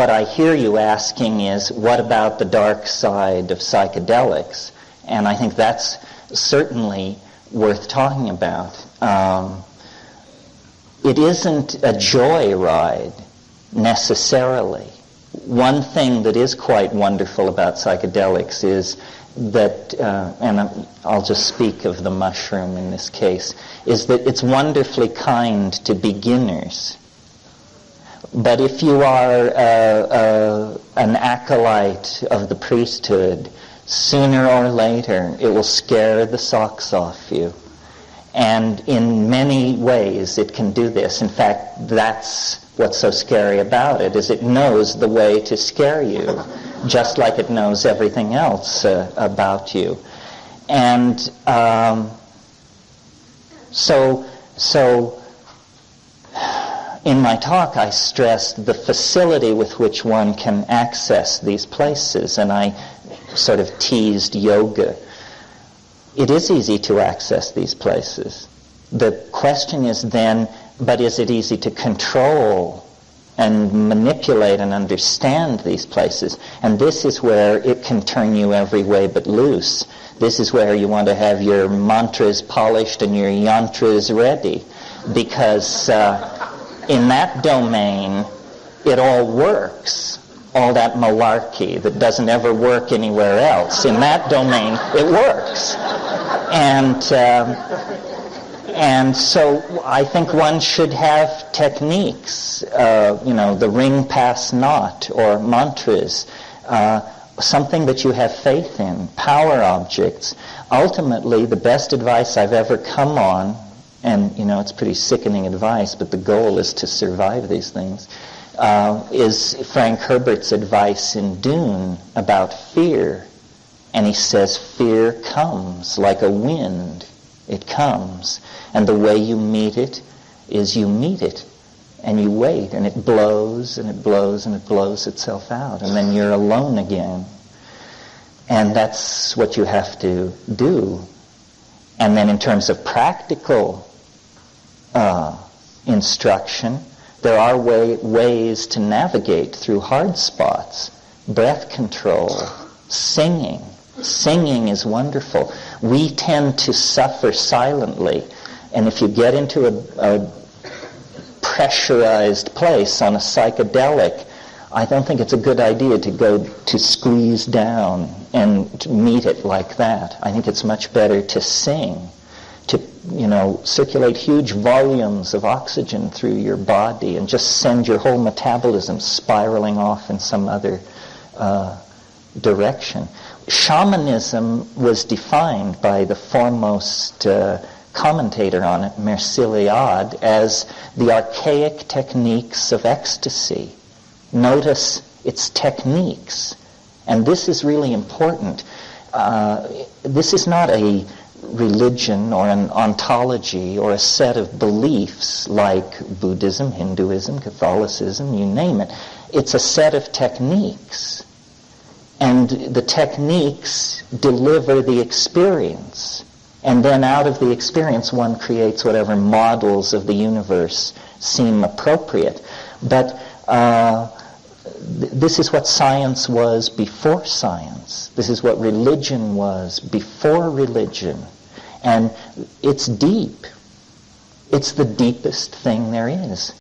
what I hear you asking is, what about the dark side of psychedelics? And I think that's certainly worth talking about. It isn't a joyride necessarily. One thing that is quite wonderful about psychedelics is that, and I'll just speak of the mushroom in this case, is that it's wonderfully kind to beginners. But if you are an acolyte of the priesthood, sooner or later it will scare the socks off you. And in many ways it can do this. In fact, that's what's so scary about it, is it knows the way to scare you, just like it knows everything else about you. And so in my talk I stressed the facility with which one can access these places, and I sort of teased yoga. It is easy to access these places. The question is then, but is it easy to control and manipulate and understand these places? And this is where it can turn you every way but loose. This is where you want to have your mantras polished and your yantras ready, because in that domain it all works. All that malarkey that doesn't ever work anywhere else, in that domain it works. And so I think one should have techniques, the ring pass not, or mantras, something that you have faith in, power objects. Ultimately, the best advice I've ever come on, and it's pretty sickening advice, but the goal is to survive these things, is Frank Herbert's advice in Dune about fear. And he says, fear comes like a wind. It comes. And the way you meet it is you meet it. And you wait. And it blows, and it blows, and it blows itself out. And then you're alone again. And that's what you have to do. And then in terms of practical instruction, there are ways to navigate through hard spots. Breath control, singing. Singing is wonderful. We tend to suffer silently, and if you get into a pressurized place on a psychedelic, I don't think it's a good idea to go to squeeze down and to meet it like that. I think it's much better to sing, to circulate huge volumes of oxygen through your body and just send your whole metabolism spiraling off in some other direction. Shamanism was defined by the foremost commentator on it, Merciliade, as the archaic techniques of ecstasy. Notice its techniques. And this is really important. This is not a religion or an ontology or a set of beliefs like Buddhism, Hinduism, Catholicism, you name it. It's a set of techniques. And the techniques deliver the experience. And then out of the experience one creates whatever models of the universe seem appropriate. But this is what science was before science. This is what religion was before religion. And it's deep. It's the deepest thing there is.